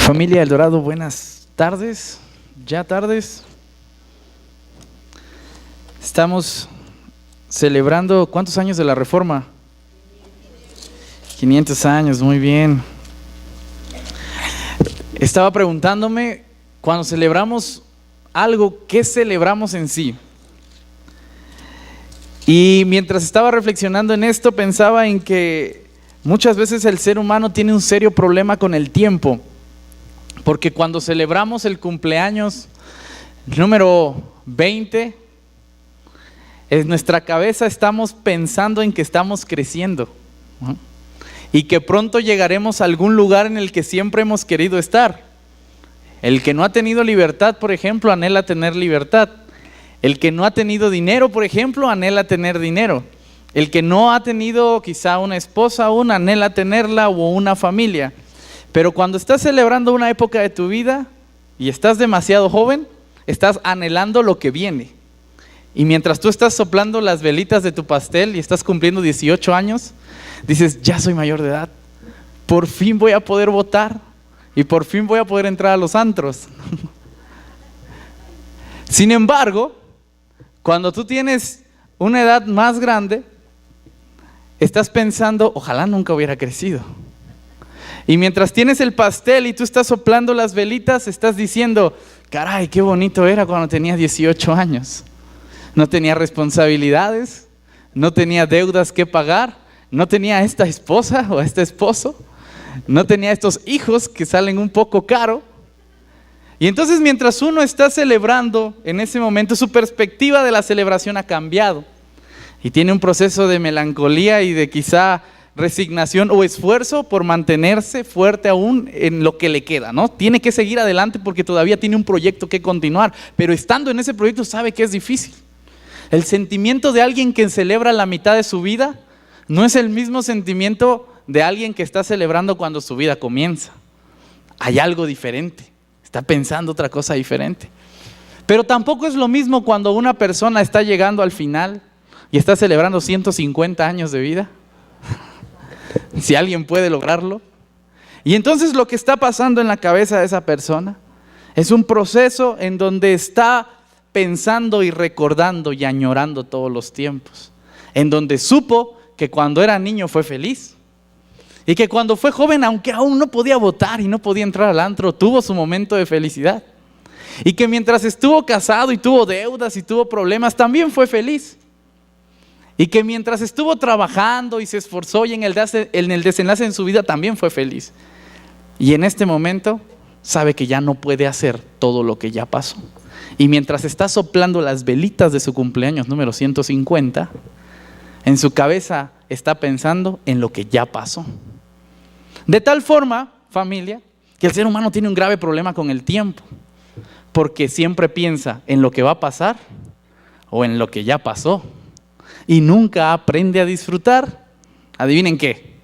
Familia El Dorado, buenas tardes, ya tardes. Estamos celebrando, ¿cuántos años de la Reforma? 500 años, muy bien. Estaba preguntándome, cuando celebramos algo, ¿qué celebramos en sí? Y mientras estaba reflexionando en esto, pensaba en que muchas veces el ser humano tiene un serio problema con el tiempo. Porque cuando celebramos el cumpleaños número 20, en nuestra cabeza estamos pensando en que estamos creciendo, ¿no? Y que pronto llegaremos a algún lugar en el que siempre hemos querido estar. El que no ha tenido libertad, por ejemplo, anhela tener libertad. El que no ha tenido dinero, por ejemplo, anhela tener dinero. El que no ha tenido quizá una esposa aún, anhela tenerla o una familia. Pero cuando estás celebrando una época de tu vida y estás demasiado joven, estás anhelando lo que viene. Y mientras tú estás soplando las velitas de tu pastel y estás cumpliendo 18 años, dices, ya soy mayor de edad, por fin voy a poder votar y por fin voy a poder entrar a los antros. Sin embargo, cuando tú tienes una edad más grande, estás pensando, ojalá nunca hubiera crecido. Y mientras tienes el pastel y tú estás soplando las velitas, estás diciendo, caray, qué bonito era cuando tenía 18 años. No tenía responsabilidades, no tenía deudas que pagar, no tenía a esta esposa o a este esposo, no tenía estos hijos que salen un poco caro. Y entonces mientras uno está celebrando en ese momento, su perspectiva de la celebración ha cambiado. Y tiene un proceso de melancolía y de quizá resignación o esfuerzo por mantenerse fuerte aún en lo que le queda, ¿no? Tiene que seguir adelante porque todavía tiene un proyecto que continuar, pero estando en ese proyecto sabe que es difícil. El sentimiento de alguien que celebra la mitad de su vida no es el mismo sentimiento de alguien que está celebrando cuando su vida comienza. Hay algo diferente, está pensando otra cosa diferente. Pero tampoco es lo mismo cuando una persona está llegando al final y está celebrando 150 años de vida. Si alguien puede lograrlo. Y entonces lo que está pasando en la cabeza de esa persona es un proceso en donde está pensando y recordando y añorando todos los tiempos, en donde supo que cuando era niño fue feliz y que cuando fue joven, aunque aún no podía votar y no podía entrar al antro, tuvo su momento de felicidad, y que mientras estuvo casado y tuvo deudas y tuvo problemas, también fue feliz. Y que mientras estuvo trabajando y se esforzó y en el desenlace en su vida también fue feliz. Y en este momento sabe que ya no puede hacer todo lo que ya pasó. Y mientras está soplando las velitas de su cumpleaños número 150, en su cabeza está pensando en lo que ya pasó. De tal forma, familia, que el ser humano tiene un grave problema con el tiempo, porque siempre piensa en lo que va a pasar o en lo que ya pasó. Y nunca aprende a disfrutar. ¿Adivinen qué?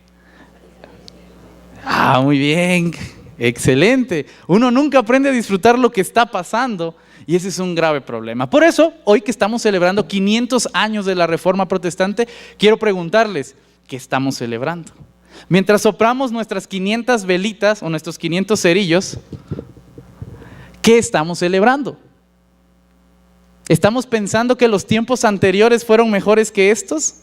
Muy bien, excelente. Uno nunca aprende a disfrutar lo que está pasando y ese es un grave problema. Por eso, hoy que estamos celebrando 500 años de la Reforma Protestante, quiero preguntarles, ¿qué estamos celebrando? Mientras soplamos nuestras 500 velitas o nuestros 500 cerillos, ¿qué estamos celebrando? ¿Estamos pensando que los tiempos anteriores fueron mejores que estos?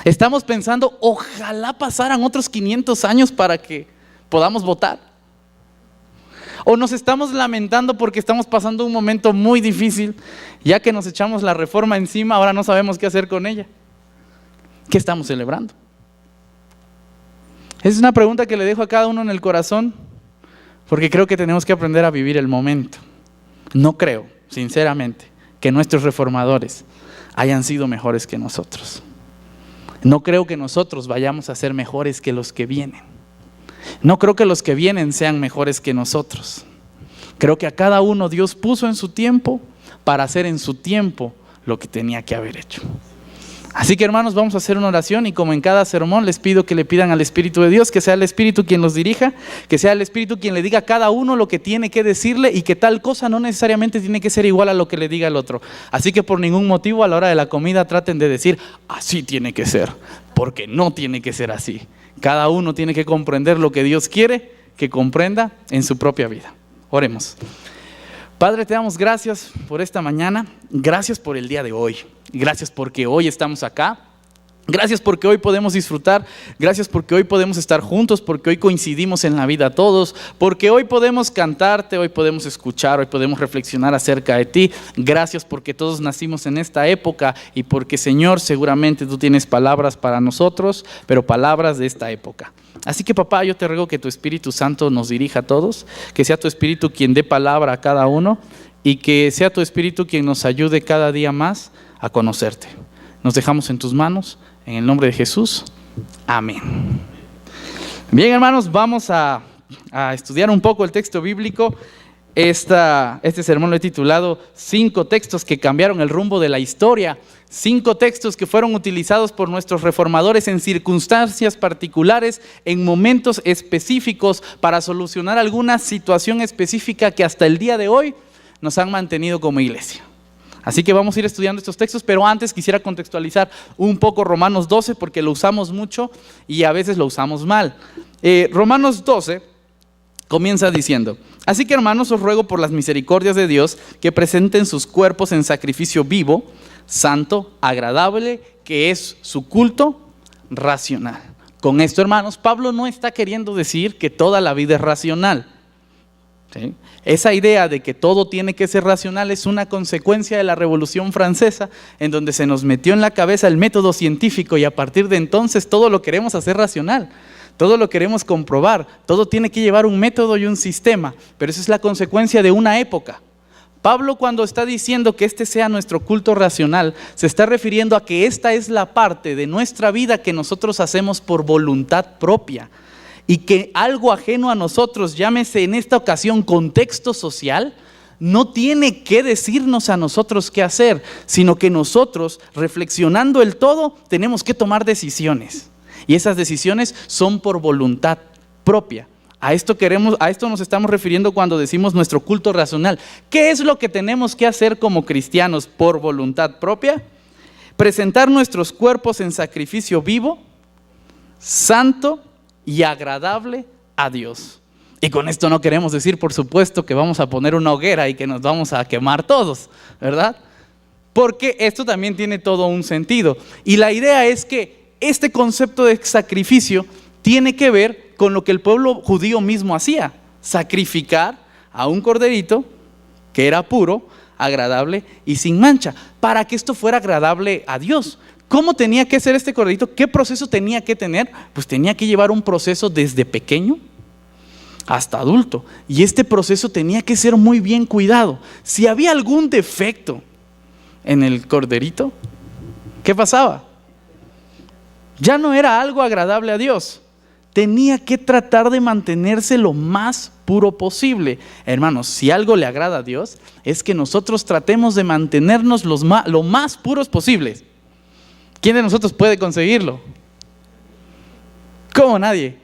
¿Estamos pensando, ojalá pasaran otros 500 años para que podamos votar? ¿O nos estamos lamentando porque estamos pasando un momento muy difícil, ya que nos echamos la reforma encima, ahora no sabemos qué hacer con ella? ¿Qué estamos celebrando? Es una pregunta que le dejo a cada uno en el corazón, porque creo que tenemos que aprender a vivir el momento. No creo, sinceramente, que nuestros reformadores hayan sido mejores que nosotros. No creo que nosotros vayamos a ser mejores que los que vienen. No creo que los que vienen sean mejores que nosotros. Creo que a cada uno Dios puso en su tiempo para hacer en su tiempo lo que tenía que haber hecho. Así que, hermanos, vamos a hacer una oración y como en cada sermón les pido que le pidan al Espíritu de Dios, que sea el Espíritu quien los dirija, que sea el Espíritu quien le diga a cada uno lo que tiene que decirle y que tal cosa no necesariamente tiene que ser igual a lo que le diga el otro. Así que por ningún motivo a la hora de la comida traten de decir, así tiene que ser, porque no tiene que ser así. Cada uno tiene que comprender lo que Dios quiere que comprenda en su propia vida. Oremos. Padre, te damos gracias por esta mañana, gracias por el día de hoy, gracias porque hoy estamos acá. Gracias porque hoy podemos disfrutar, gracias porque hoy podemos estar juntos, porque hoy coincidimos en la vida todos, porque hoy podemos cantarte, hoy podemos escuchar, hoy podemos reflexionar acerca de ti. Gracias porque todos nacimos en esta época y porque, Señor, seguramente tú tienes palabras para nosotros, pero palabras de esta época. Así que, papá, yo te ruego que tu Espíritu Santo nos dirija a todos, que sea tu Espíritu quien dé palabra a cada uno y que sea tu Espíritu quien nos ayude cada día más a conocerte. Nos dejamos en tus manos. En el nombre de Jesús, amén. Bien, hermanos, vamos a estudiar un poco el texto bíblico. Este sermón lo he titulado 5 textos que cambiaron el rumbo de la historia. 5 textos que fueron utilizados por nuestros reformadores en circunstancias particulares, en momentos específicos, para solucionar alguna situación específica que hasta el día de hoy nos han mantenido como iglesia. Así que vamos a ir estudiando estos textos, pero antes quisiera contextualizar un poco Romanos 12 porque lo usamos mucho y a veces lo usamos mal. Romanos 12 comienza diciendo: así que, hermanos, os ruego por las misericordias de Dios que presenten sus cuerpos en sacrificio vivo, santo, agradable, que es su culto racional. Con esto, hermanos, Pablo no está queriendo decir que toda la vida es racional. ¿Sí? Esa idea de que todo tiene que ser racional es una consecuencia de la Revolución Francesa, en donde se nos metió en la cabeza el método científico y a partir de entonces todo lo queremos hacer racional, todo lo queremos comprobar, todo tiene que llevar un método y un sistema, pero esa es la consecuencia de una época. Pablo, cuando está diciendo que este sea nuestro culto racional, se está refiriendo a que esta es la parte de nuestra vida que nosotros hacemos por voluntad propia. Y que algo ajeno a nosotros, llámese en esta ocasión contexto social, no tiene que decirnos a nosotros qué hacer, sino que nosotros, reflexionando el todo, tenemos que tomar decisiones. Y esas decisiones son por voluntad propia. A esto nos estamos refiriendo cuando decimos nuestro culto racional. ¿Qué es lo que tenemos que hacer como cristianos por voluntad propia? Presentar nuestros cuerpos en sacrificio vivo, santo y agradable a Dios. Y con esto no queremos decir, por supuesto, que vamos a poner una hoguera y que nos vamos a quemar todos, ¿verdad? Porque esto también tiene todo un sentido. Y la idea es que este concepto de sacrificio tiene que ver con lo que el pueblo judío mismo hacía: sacrificar a un corderito que era puro, agradable y sin mancha, para que esto fuera agradable a Dios. ¿Cómo tenía que ser este corderito? ¿Qué proceso tenía que tener? Pues tenía que llevar un proceso desde pequeño hasta adulto. Y este proceso tenía que ser muy bien cuidado. Si había algún defecto en el corderito, ¿qué pasaba? Ya no era algo agradable a Dios. Tenía que tratar de mantenerse lo más puro posible. Hermanos, si algo le agrada a Dios, es que nosotros tratemos de mantenernos lo más puros posibles. ¿Quién de nosotros puede conseguirlo? ¿Cómo? Nadie.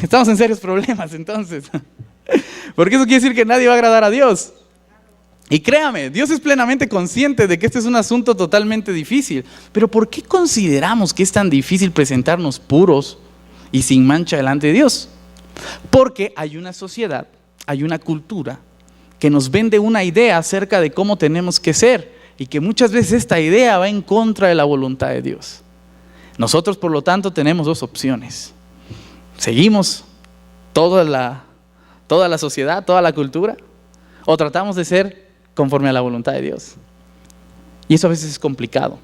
Estamos en serios problemas entonces. Porque eso quiere decir que nadie va a agradar a Dios. Y créame, Dios es plenamente consciente de que este es un asunto totalmente difícil. Pero ¿por qué consideramos que es tan difícil presentarnos puros y sin mancha delante de Dios? Porque hay una sociedad, hay una cultura que nos vende una idea acerca de cómo tenemos que ser. Y que muchas veces esta idea va en contra de la voluntad de Dios. Nosotros, por lo tanto, tenemos 2 opciones. ¿Seguimos toda la sociedad, toda la cultura? ¿O tratamos de ser conforme a la voluntad de Dios? Y eso a veces es complicado.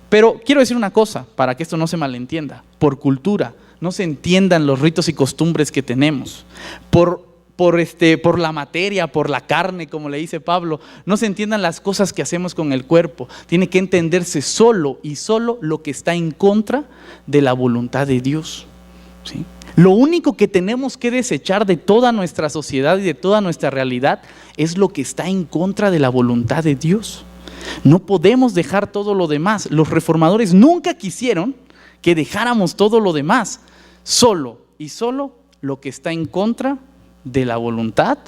Pero quiero decir una cosa, para que esto no se malentienda. Por cultura, no se entiendan los ritos y costumbres que tenemos. Por la materia, por la carne, como le dice Pablo, no se entiendan las cosas que hacemos con el cuerpo. Tiene que entenderse solo y solo lo que está en contra de la voluntad de Dios, ¿sí? Lo único que tenemos que desechar de toda nuestra sociedad y de toda nuestra realidad es lo que está en contra de la voluntad de Dios. No podemos dejar todo lo demás. Los reformadores nunca quisieron que dejáramos todo lo demás, solo y solo lo que está en contra de la voluntad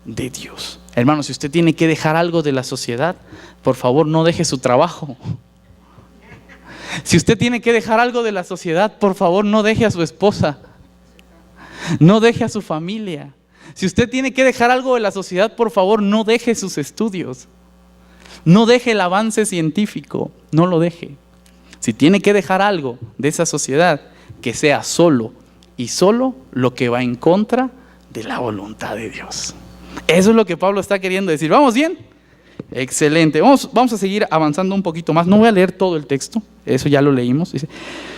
de Dios. Hermano, si usted tiene que dejar algo de la sociedad, por favor no deje su trabajo. Si usted tiene que dejar algo de la sociedad, por favor no deje a su esposa. No deje a su familia. Si usted tiene que dejar algo de la sociedad, por favor, no deje sus estudios. No deje el avance científico, no lo deje. Si tiene que dejar algo de esa sociedad, que sea solo y solo lo que va en contra de la voluntad de Dios. Eso es lo que Pablo está queriendo decir. ¿Vamos bien? Excelente. Vamos a seguir avanzando un poquito más. No voy a leer todo el texto, eso ya lo leímos. Dice: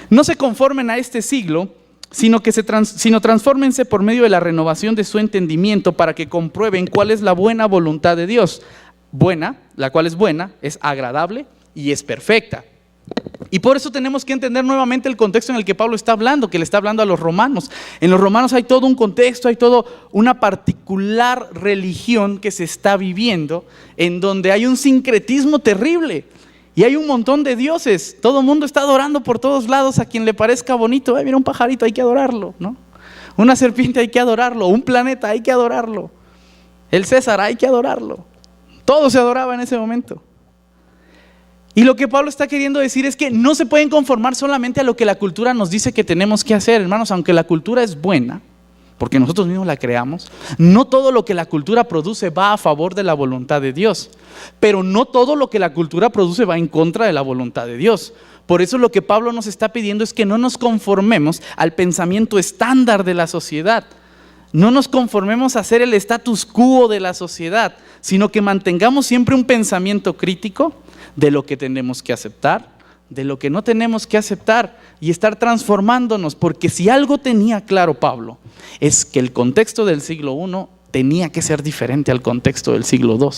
no se conformen a este siglo, sino transfórmense por medio de la renovación de su entendimiento para que comprueben cuál es la buena voluntad de Dios. Buena, la cual es buena, es agradable y es perfecta. Y por eso tenemos que entender nuevamente el contexto en el que Pablo está hablando, que le está hablando a los romanos. En los romanos hay todo un contexto, hay toda una particular religión que se está viviendo, en donde hay un sincretismo terrible y hay un montón de dioses. Todo el mundo está adorando por todos lados a quien le parezca bonito. Mira, un pajarito, hay que adorarlo, ¿no? Una serpiente, hay que adorarlo. Un planeta, hay que adorarlo. El César, hay que adorarlo. Todo se adoraba en ese momento. Y lo que Pablo está queriendo decir es que no se pueden conformar solamente a lo que la cultura nos dice que tenemos que hacer, hermanos. Aunque la cultura es buena, porque nosotros mismos la creamos, no todo lo que la cultura produce va a favor de la voluntad de Dios. Pero no todo lo que la cultura produce va en contra de la voluntad de Dios. Por eso lo que Pablo nos está pidiendo es que no nos conformemos al pensamiento estándar de la sociedad. No nos conformemos a hacer el status quo de la sociedad, sino que mantengamos siempre un pensamiento crítico de lo que tenemos que aceptar, de lo que no tenemos que aceptar, y estar transformándonos. Porque si algo tenía claro Pablo, es que el contexto del siglo I tenía que ser diferente al contexto del siglo II.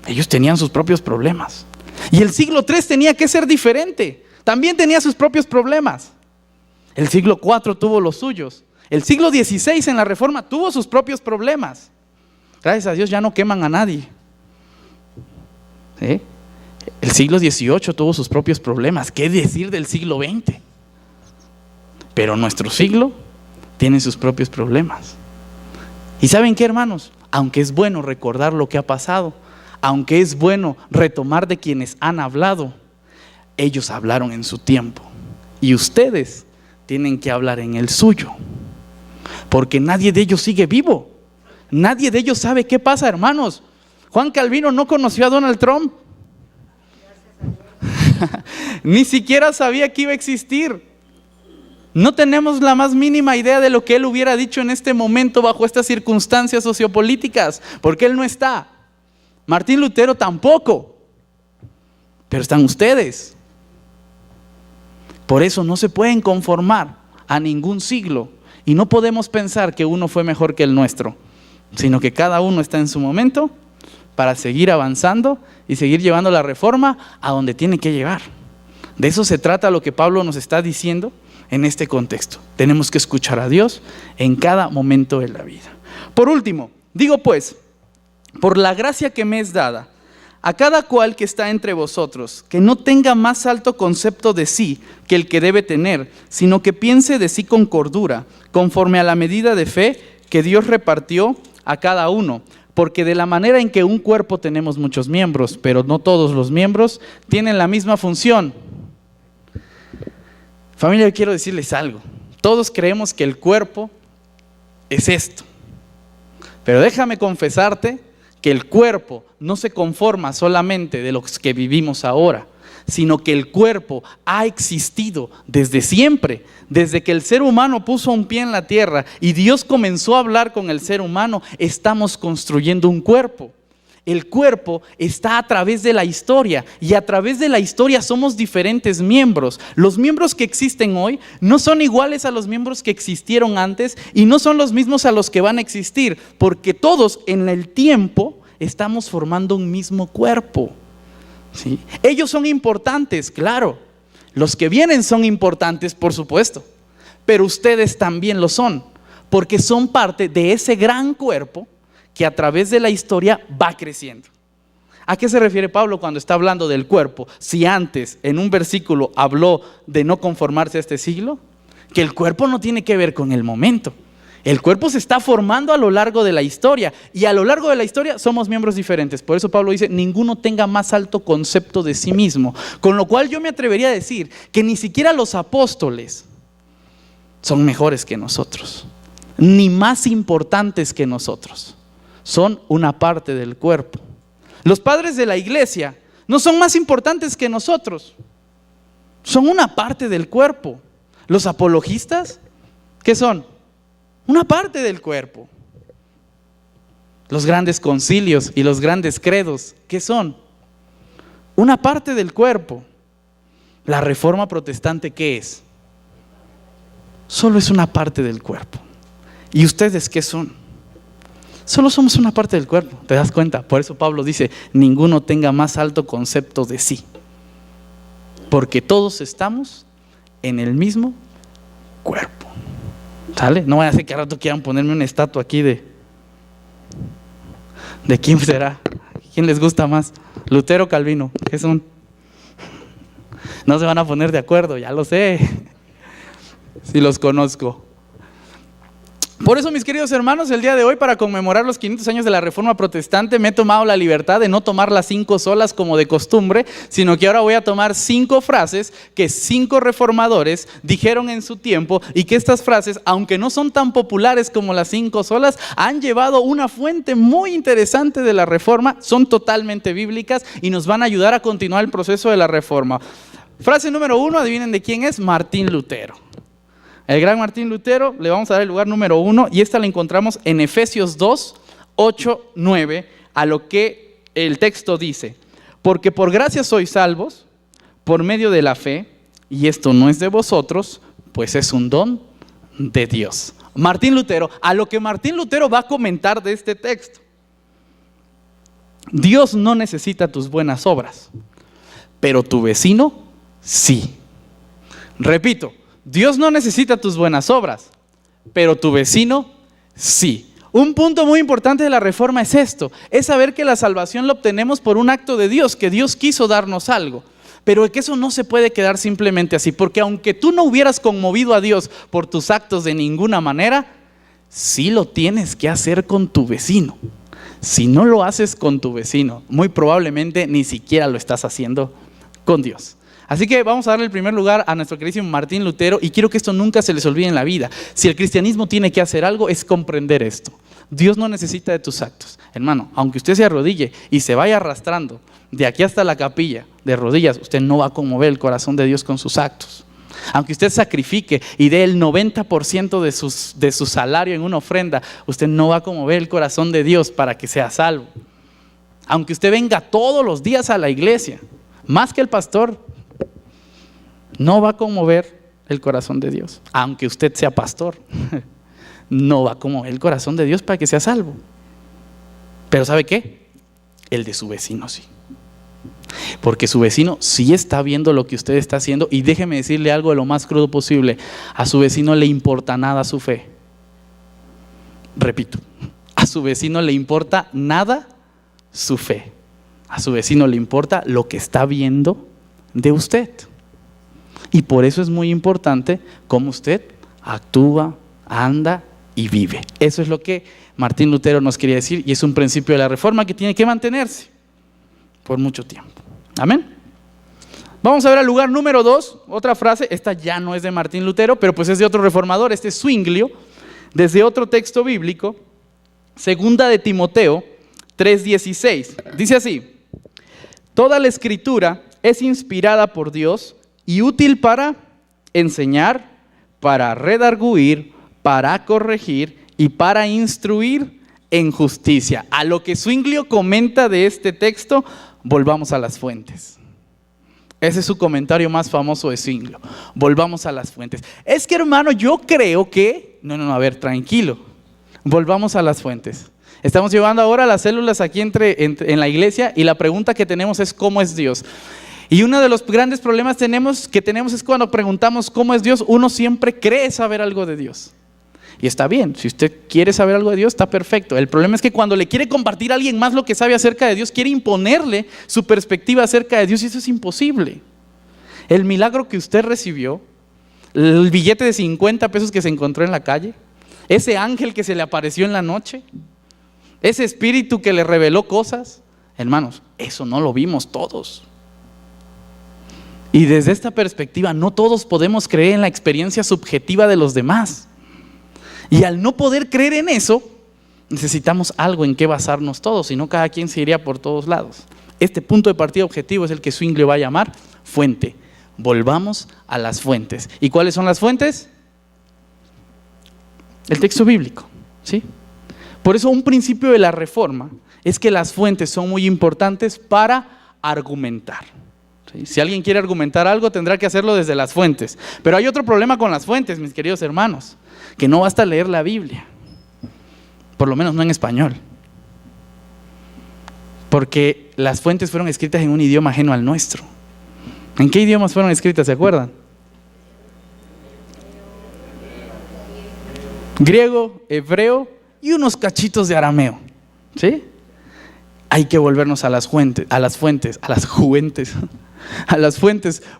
Ellos tenían sus propios problemas. Y el siglo III tenía que ser diferente. También tenía sus propios problemas. El siglo IV tuvo los suyos. El siglo XVI en la Reforma tuvo sus propios problemas. Gracias a Dios ya no queman a nadie. ¿Sí? El siglo XVIII tuvo sus propios problemas. ¿Qué decir del siglo XX? Pero nuestro siglo tiene sus propios problemas. ¿Y saben qué, hermanos? Aunque es bueno recordar lo que ha pasado, aunque es bueno retomar de quienes han hablado, ellos hablaron en su tiempo. Y ustedes tienen que hablar en el suyo. Porque nadie de ellos sigue vivo. Nadie de ellos sabe qué pasa, hermanos. Juan Calvino no conoció a Donald Trump. Ni siquiera sabía que iba a existir. No tenemos la más mínima idea de lo que él hubiera dicho en este momento bajo estas circunstancias sociopolíticas, porque él no está. Martín Lutero tampoco. Pero están ustedes. Por eso no se pueden conformar a ningún siglo, y no podemos pensar que uno fue mejor que el nuestro, sino que cada uno está en su momento para seguir avanzando y seguir llevando la reforma a donde tiene que llegar. De eso se trata lo que Pablo nos está diciendo en este contexto. Tenemos que escuchar a Dios en cada momento de la vida. Por último, digo pues, por la gracia que me es dada, a cada cual que está entre vosotros, que no tenga más alto concepto de sí que el que debe tener, sino que piense de sí con cordura, conforme a la medida de fe que Dios repartió a cada uno. Porque de la manera en que un cuerpo tenemos muchos miembros, pero no todos los miembros tienen la misma función. Familia, yo quiero decirles algo. Todos creemos que el cuerpo es esto. Pero déjame confesarte que el cuerpo no se conforma solamente de los que vivimos ahora, sino que el cuerpo ha existido desde siempre. Desde que el ser humano puso un pie en la tierra y Dios comenzó a hablar con el ser humano, estamos construyendo un cuerpo. El cuerpo está a través de la historia, y a través de la historia somos diferentes miembros. Los miembros que existen hoy no son iguales a los miembros que existieron antes, y no son los mismos a los que van a existir, porque todos en el tiempo estamos formando un mismo cuerpo. ¿Sí? Ellos son importantes, claro. Los que vienen son importantes, por supuesto, pero ustedes también lo son, porque son parte de ese gran cuerpo que a través de la historia va creciendo. ¿A qué se refiere Pablo cuando está hablando del cuerpo? Si antes en un versículo habló de no conformarse a este siglo, que el cuerpo no tiene que ver con el momento. El cuerpo se está formando a lo largo de la historia, y a lo largo de la historia somos miembros diferentes. Por eso Pablo dice, ninguno tenga más alto concepto de sí mismo. Con lo cual yo me atrevería a decir que ni siquiera los apóstoles son mejores que nosotros. ni más importantes que nosotros. Son una parte del cuerpo. Los padres de la iglesia no son más importantes que nosotros. Son una parte del cuerpo. Los apologistas, ¿qué son? Una parte del cuerpo. Los grandes concilios y los grandes credos, ¿qué son? Una parte del cuerpo. La reforma protestante, ¿qué es? Solo es una parte del cuerpo. ¿Y ustedes qué son? Solo somos una parte del cuerpo, ¿te das cuenta? Por eso Pablo dice, ninguno tenga más alto concepto de sí. Porque todos estamos en el mismo cuerpo. ¿Sale? No vaya a ser que al rato quieran ponerme una estatua aquí de quién será, quién les gusta más, Lutero o Calvino, ¿qué son? No se van a poner de acuerdo, ya lo sé, si los conozco. Por eso, mis queridos hermanos, el día de hoy, para conmemorar los 500 años de la Reforma Protestante, me he tomado la libertad de no tomar las 5 solas como de costumbre, sino que ahora voy a tomar 5 frases que 5 reformadores dijeron en su tiempo, y que estas frases, aunque no son tan populares como las 5 solas, han llevado una fuente muy interesante de la Reforma, son totalmente bíblicas y nos van a ayudar a continuar el proceso de la Reforma. Frase número 1, adivinen de quién es, Martín Lutero. El gran Martín Lutero, le vamos a dar el lugar número 1, y esta la encontramos en Efesios 2, 8, 9, a lo que el texto dice: porque por gracia sois salvos, por medio de la fe, y esto no es de vosotros, pues es un don de Dios. Martín Lutero, a lo que Martín Lutero va a comentar de este texto: Dios no necesita tus buenas obras, pero tu vecino sí. Repito, Dios no necesita tus buenas obras, pero tu vecino sí. Un punto muy importante de la Reforma es esto, es saber que la salvación la obtenemos por un acto de Dios, que Dios quiso darnos algo, pero que eso no se puede quedar simplemente así, porque aunque tú no hubieras conmovido a Dios por tus actos de ninguna manera, sí lo tienes que hacer con tu vecino. Si no lo haces con tu vecino, muy probablemente ni siquiera lo estás haciendo con Dios. Así que vamos a darle el primer lugar a nuestro queridísimo Martín Lutero, y quiero que esto nunca se les olvide en la vida. Si el cristianismo tiene que hacer algo, es comprender esto. Dios no necesita de tus actos. Hermano, aunque usted se arrodille y se vaya arrastrando de aquí hasta la capilla de rodillas, usted no va a conmover el corazón de Dios con sus actos. Aunque usted sacrifique y dé el 90% de su salario en una ofrenda, usted no va a conmover el corazón de Dios para que sea salvo. Aunque usted venga todos los días a la iglesia, más que el pastor, no va a conmover el corazón de Dios. Aunque usted sea pastor, no va a conmover el corazón de Dios para que sea salvo. Pero ¿sabe qué? El de su vecino sí. Porque su vecino sí está viendo lo que usted está haciendo, y déjeme decirle algo de lo más crudo posible: a su vecino le importa nada su fe. Repito, a su vecino le importa nada su fe. A su vecino le importa lo que está viendo de usted. Y por eso es muy importante cómo usted actúa, anda y vive. Eso es lo que Martín Lutero nos quería decir, y es un principio de la Reforma que tiene que mantenerse por mucho tiempo. Amén. Vamos a ver al lugar número 2, otra frase. Esta ya no es de Martín Lutero, pero pues es de otro reformador. Este es Zwinglio, desde otro texto bíblico, 2 de Timoteo 3:16. Dice así: toda la escritura es inspirada por Dios y útil para enseñar, para redarguir, para corregir y para instruir en justicia. A lo que Zwinglio comenta de este texto, volvamos a las fuentes. Ese es su comentario más famoso de Zwinglio. Volvamos a las fuentes. Es que, hermano, yo creo que... No, a ver, tranquilo. Volvamos a las fuentes. Estamos llevando ahora las células aquí en la iglesia, y la pregunta que tenemos es: ¿cómo es Dios? Y uno de los grandes problemas que tenemos es cuando preguntamos cómo es Dios, uno siempre cree saber algo de Dios. Y está bien, si usted quiere saber algo de Dios, está perfecto. El problema es que cuando le quiere compartir a alguien más lo que sabe acerca de Dios, quiere imponerle su perspectiva acerca de Dios, y eso es imposible. El milagro que usted recibió, el billete de 50 pesos que se encontró en la calle, ese ángel que se le apareció en la noche, ese espíritu que le reveló cosas, hermanos, eso no lo vimos todos. Y desde esta perspectiva, no todos podemos creer en la experiencia subjetiva de los demás. Y al no poder creer en eso, necesitamos algo en qué basarnos todos, si no cada quien se iría por todos lados. Este punto de partida objetivo es el que Zwingli va a llamar fuente. Volvamos a las fuentes. ¿Y cuáles son las fuentes? El texto bíblico, ¿sí? Por eso un principio de la Reforma es que las fuentes son muy importantes para argumentar. ¿Sí? Si alguien quiere argumentar algo, tendrá que hacerlo desde las fuentes. Pero hay otro problema con las fuentes, mis queridos hermanos, que no basta leer la Biblia, por lo menos no en español, porque las fuentes fueron escritas en un idioma ajeno al nuestro. ¿En qué idiomas fueron escritas, se acuerdan? Griego, hebreo y unos cachitos de arameo, ¿sí? Hay que volvernos a las fuentes.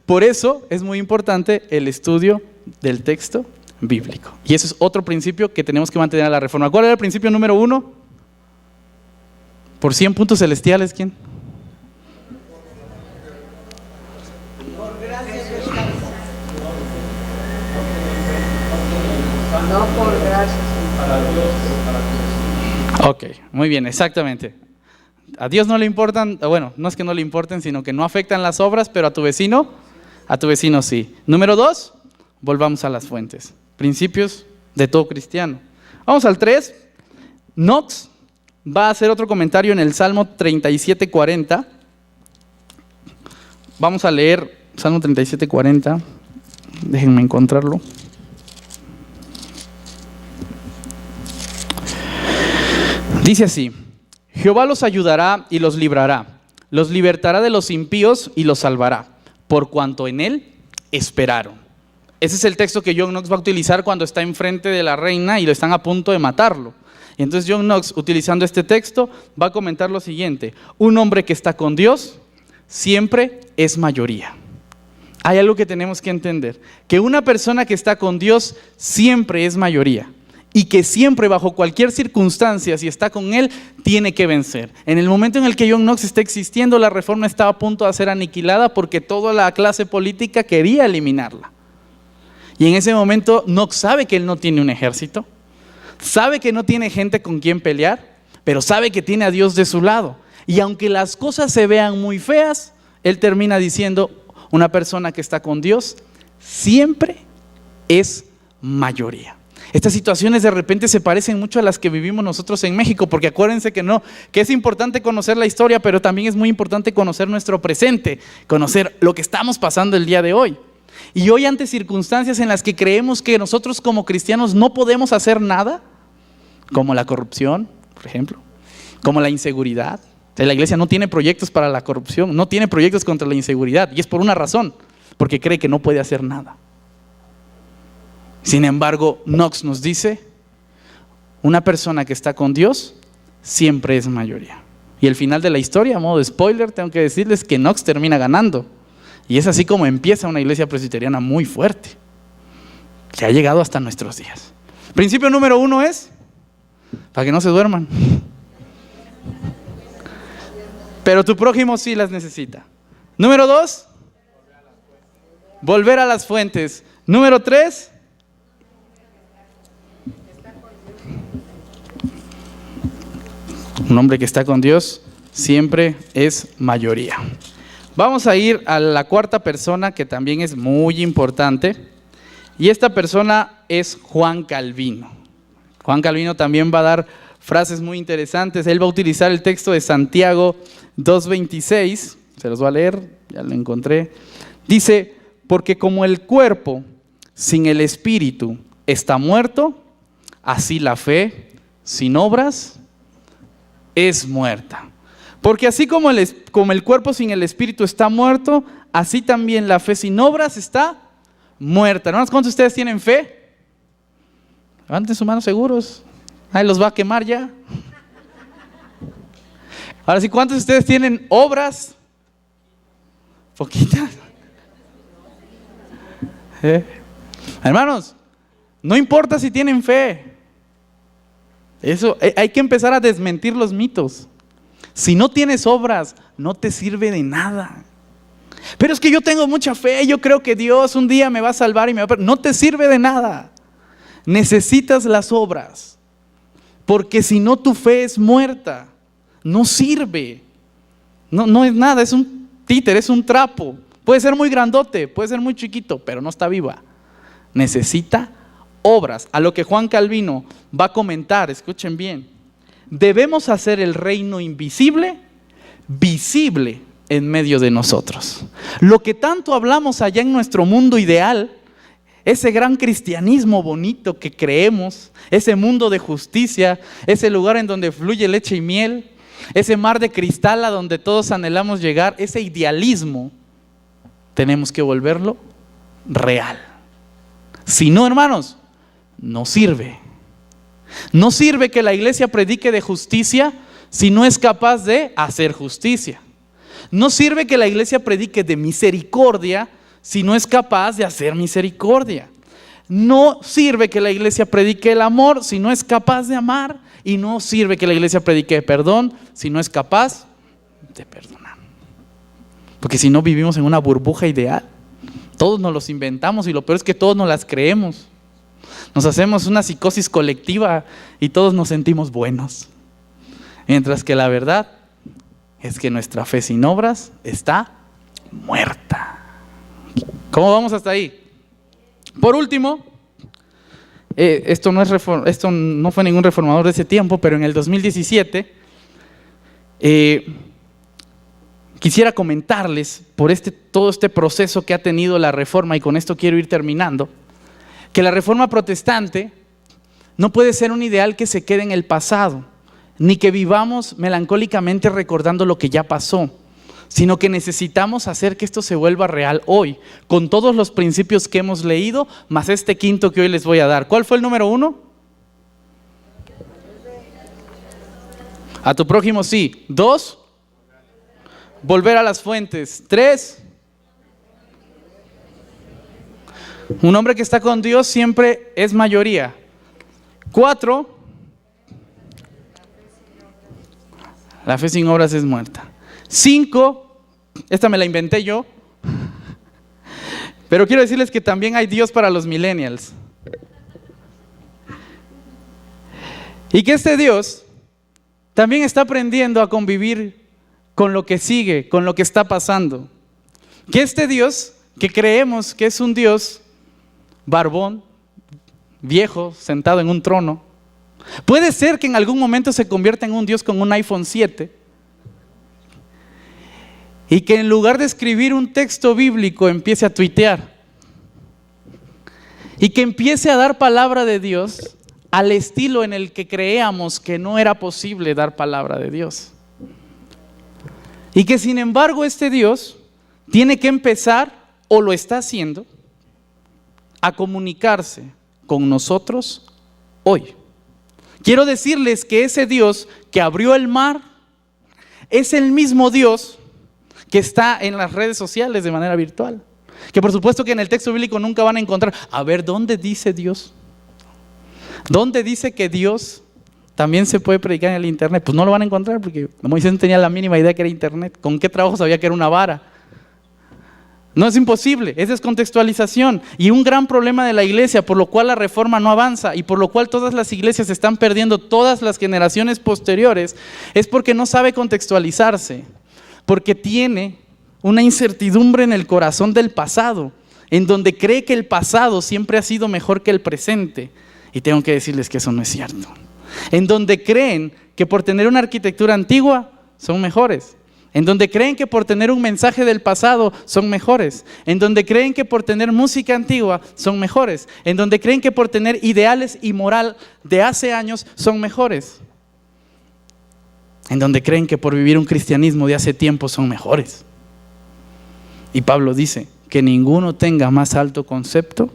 Por eso es muy importante el estudio del texto bíblico. Y eso es otro principio que tenemos que mantener en la Reforma. ¿Cuál era el principio número 1? Por 100 puntos celestiales, ¿quién? Por gracia no por gracia. Ok, muy bien, exactamente. A Dios no le importan, bueno, no es que no le importen, sino que no afectan las obras, pero a tu vecino sí. Número 2, volvamos a las fuentes. Principios de todo cristiano. Vamos al 3. Knox va a hacer otro comentario en el Salmo 37:40. Vamos a leer Salmo 37:40. Déjenme encontrarlo. Dice así: Jehová los ayudará y los librará, los libertará de los impíos y los salvará, por cuanto en él esperaron. Ese es el texto que John Knox va a utilizar cuando está enfrente de la reina y lo están a punto de matarlo. Y entonces John Knox, utilizando este texto, va a comentar lo siguiente: un hombre que está con Dios siempre es mayoría. Hay algo que tenemos que entender, que una persona que está con Dios siempre es mayoría. Y que siempre, bajo cualquier circunstancia, si está con Él, tiene que vencer. En el momento en el que John Knox está existiendo, la Reforma estaba a punto de ser aniquilada porque toda la clase política quería eliminarla. Y en ese momento Knox sabe que él no tiene un ejército, sabe que no tiene gente con quien pelear, pero sabe que tiene a Dios de su lado. Y aunque las cosas se vean muy feas, él termina diciendo: una persona que está con Dios siempre es mayoría. Estas situaciones de repente se parecen mucho a las que vivimos nosotros en México, porque acuérdense que es importante conocer la historia, pero también es muy importante conocer nuestro presente, conocer lo que estamos pasando el día de hoy. Y hoy, ante circunstancias en las que creemos que nosotros como cristianos no podemos hacer nada, como la corrupción, por ejemplo, como la inseguridad. La iglesia no tiene proyectos para la corrupción, no tiene proyectos contra la inseguridad, y es por una razón, porque cree que no puede hacer nada. Sin embargo, Knox nos dice: una persona que está con Dios siempre es mayoría. Y el final de la historia, a modo de spoiler, tengo que decirles que Knox termina ganando. Y es así como empieza una iglesia presbiteriana muy fuerte, que ha llegado hasta nuestros días. Principio número 1 es, para que no se duerman, pero tu prójimo sí las necesita. Número 2, volver a las fuentes. Número 3, un hombre que está con Dios siempre es mayoría. Vamos a ir a la cuarta persona, que también es muy importante, y esta persona es Juan Calvino. Juan Calvino también va a dar frases muy interesantes. Él va a utilizar el texto de Santiago 2:26, se los voy a leer, ya lo encontré. Dice: porque como el cuerpo sin el espíritu está muerto, así la fe sin obras es muerta. Porque así como el cuerpo sin el espíritu está muerto, así también la fe sin obras está muerta. Hermanos, ¿cuántos de ustedes tienen fe? Levanten sus manos seguros. Ahí los va a quemar ya. Ahora sí, ¿cuántos de ustedes tienen obras? Poquitas. Hermanos, no importa si tienen fe. Eso, hay que empezar a desmentir los mitos. Si no tienes obras, no te sirve de nada. Pero es que yo tengo mucha fe, yo creo que Dios un día me va a salvar y me va a... No te sirve de nada. necesitas las obras, porque si no tu fe es muerta, no sirve, no es nada, es un títer, es un trapo. Puede ser muy grandote, puede ser muy chiquito, pero no está viva. Necesita obras. A lo que Juan Calvino va a comentar, escuchen bien: debemos hacer el reino invisible visible en medio de nosotros. Lo que tanto hablamos allá en nuestro mundo ideal, ese gran cristianismo bonito que creemos, ese mundo de justicia, ese lugar en donde fluye leche y miel, ese mar de cristal a donde todos anhelamos llegar, ese idealismo, tenemos que volverlo real. Si no, hermanos, no sirve. No sirve que la iglesia predique de justicia si no es capaz de hacer justicia. No sirve que la iglesia predique de misericordia si no es capaz de hacer misericordia. No sirve que la iglesia predique el amor si no es capaz de amar. Y no sirve que la iglesia predique de perdón si no es capaz de perdonar. Porque si no, vivimos en una burbuja ideal. Todos nos los inventamos y lo peor es que todos nos las creemos. Nos hacemos una psicosis colectiva y todos nos sentimos buenos. Mientras que la verdad es que nuestra fe sin obras está muerta. ¿Cómo vamos hasta ahí? Por último, esto no fue ningún reformador de ese tiempo, pero en el 2017 quisiera comentarles por todo este proceso que ha tenido la reforma, y con esto quiero ir terminando, que la reforma protestante no puede ser un ideal que se quede en el pasado, ni que vivamos melancólicamente recordando lo que ya pasó, sino que necesitamos hacer que esto se vuelva real hoy, con todos los principios que hemos leído, más este quinto que hoy les voy a dar. ¿Cuál fue el número 1? A tu prójimo sí. 2, volver a las fuentes. 3, un hombre que está con Dios siempre es mayoría. 4, la fe sin obras es muerta. 5, esta me la inventé yo, pero quiero decirles que también hay Dios para los millennials. Y que este Dios también está aprendiendo a convivir con lo que sigue, con lo que está pasando. Que este Dios, que creemos que es un Dios barbón, viejo, sentado en un trono, puede ser que en algún momento se convierta en un Dios con un iPhone 7 y que en lugar de escribir un texto bíblico empiece a tuitear y que empiece a dar palabra de Dios al estilo en el que creíamos que no era posible dar palabra de Dios. Y que sin embargo este Dios tiene que empezar, o lo está haciendo, a comunicarse con nosotros hoy. Quiero decirles que ese Dios que abrió el mar es el mismo Dios que está en las redes sociales de manera virtual. Que por supuesto que en el texto bíblico nunca van a encontrar, a ver, ¿dónde dice Dios? ¿Dónde dice que Dios también se puede predicar en el internet? Pues no lo van a encontrar porque Moisés no tenía la mínima idea que era internet. ¿Con qué trabajo sabía que era una vara? No, es imposible, es descontextualización y un gran problema de la iglesia, por lo cual la reforma no avanza y por lo cual todas las iglesias están perdiendo, todas las generaciones posteriores, es porque no sabe contextualizarse, porque tiene una incertidumbre en el corazón del pasado, en donde cree que el pasado siempre ha sido mejor que el presente, y tengo que decirles que eso no es cierto. En donde creen que por tener una arquitectura antigua son mejores, en donde creen que por tener un mensaje del pasado son mejores, en donde creen que por tener música antigua son mejores, en donde creen que por tener ideales y moral de hace años son mejores, en donde creen que por vivir un cristianismo de hace tiempo son mejores. Y Pablo dice que ninguno tenga más alto concepto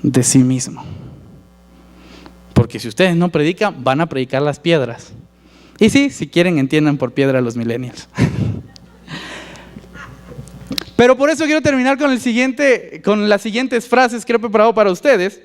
de sí mismo, porque si ustedes no predican, van a predicar las piedras. Y sí, si quieren, entiendan por piedra a los millennials. Pero por eso quiero terminar con las siguientes frases que he preparado para ustedes.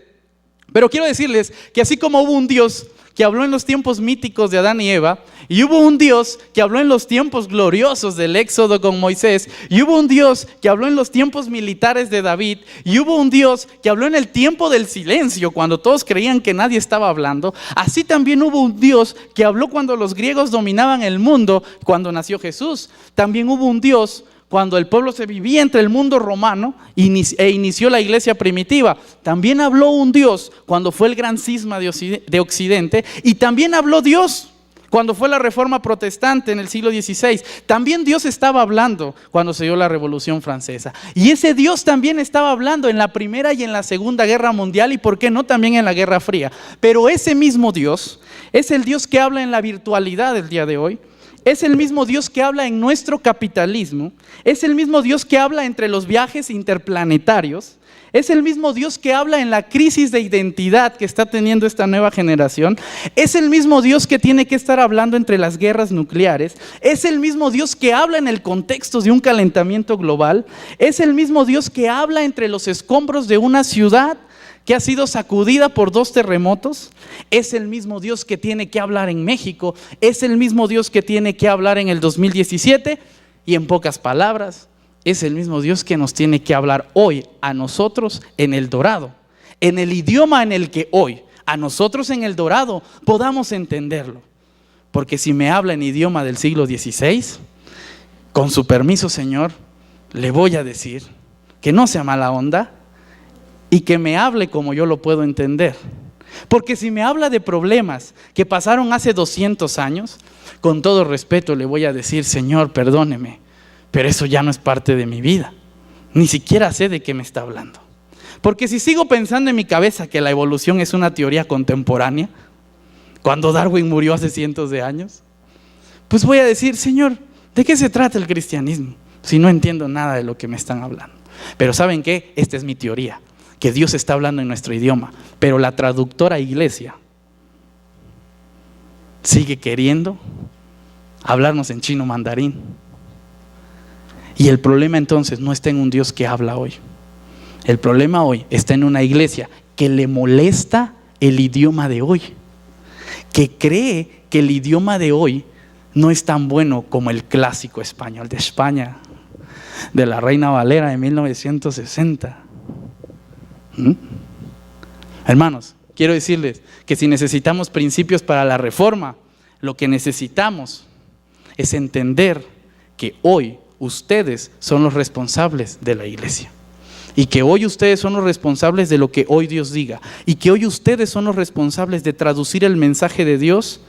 Pero quiero decirles que así como hubo un Dios que habló en los tiempos míticos de Adán y Eva, y hubo un Dios que habló en los tiempos gloriosos del Éxodo con Moisés, y hubo un Dios que habló en los tiempos militares de David, y hubo un Dios que habló en el tiempo del silencio, cuando todos creían que nadie estaba hablando. Así también hubo un Dios que habló cuando los griegos dominaban el mundo, cuando nació Jesús. También hubo un Dios cuando el pueblo se vivía entre el mundo romano e inició la iglesia primitiva. También habló un Dios cuando fue el gran cisma de Occidente, y también habló Dios cuando fue la Reforma Protestante en el siglo XVI. También Dios estaba hablando cuando se dio la Revolución Francesa. Y ese Dios también estaba hablando en la Primera y en la Segunda Guerra Mundial, y por qué no también en la Guerra Fría. Pero ese mismo Dios es el Dios que habla en la virtualidad del día de hoy. Es el mismo Dios que habla en nuestro capitalismo. Es el mismo Dios que habla entre los viajes interplanetarios. Es el mismo Dios que habla en la crisis de identidad que está teniendo esta nueva generación. Es el mismo Dios que tiene que estar hablando entre las guerras nucleares. Es el mismo Dios que habla en el contexto de un calentamiento global. Es el mismo Dios que habla entre los escombros de una ciudad que ha sido sacudida por 2 terremotos. Es el mismo Dios que tiene que hablar en México. Es el mismo Dios que tiene que hablar en el 2017. Y en pocas palabras, es el mismo Dios que nos tiene que hablar hoy a nosotros en El Dorado, en el idioma en el que hoy a nosotros en El Dorado podamos entenderlo. Porque si me habla en idioma del siglo XVI, con su permiso, Señor, le voy a decir que no sea mala onda y que me hable como yo lo puedo entender. Porque si me habla de problemas que pasaron hace 200 años, con todo respeto le voy a decir: Señor, perdóneme, pero eso ya no es parte de mi vida. Ni siquiera sé de qué me está hablando. Porque si sigo pensando en mi cabeza que la evolución es una teoría contemporánea, cuando Darwin murió hace cientos de años, pues voy a decir: Señor, ¿de qué se trata el cristianismo? Si no entiendo nada de lo que me están hablando. Pero ¿saben qué? Esta es mi teoría, que Dios está hablando en nuestro idioma, pero la traductora iglesia sigue queriendo hablarnos en chino mandarín. Y el problema entonces no está en un Dios que habla hoy. El problema hoy está en una iglesia que le molesta el idioma de hoy, que cree que el idioma de hoy no es tan bueno como el clásico español de España, de la Reina Valera de 1960. Hermanos, quiero decirles que si necesitamos principios para la reforma, lo que necesitamos es entender que hoy ustedes son los responsables de la iglesia, y que hoy ustedes son los responsables de lo que hoy Dios diga, y que hoy ustedes son los responsables de traducir el mensaje de Dios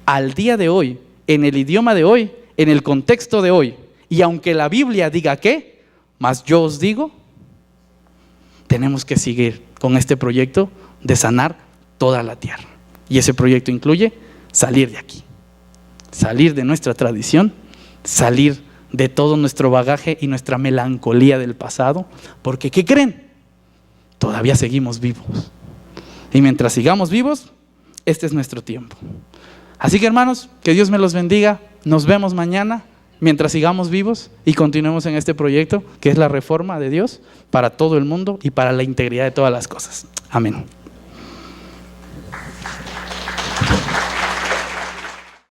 al día de hoy, en el idioma de hoy, en el contexto de hoy. Y aunque la Biblia diga que, mas yo os digo, tenemos que seguir con este proyecto de sanar toda la tierra. Y ese proyecto incluye salir de aquí, salir de nuestra tradición, salir de todo nuestro bagaje y nuestra melancolía del pasado, porque ¿qué creen? Todavía seguimos vivos. Y mientras sigamos vivos, este es nuestro tiempo. Así que, hermanos, que Dios me los bendiga. Nos vemos mañana mientras sigamos vivos y continuemos en este proyecto que es la reforma de Dios para todo el mundo y para la integridad de todas las cosas. Amén.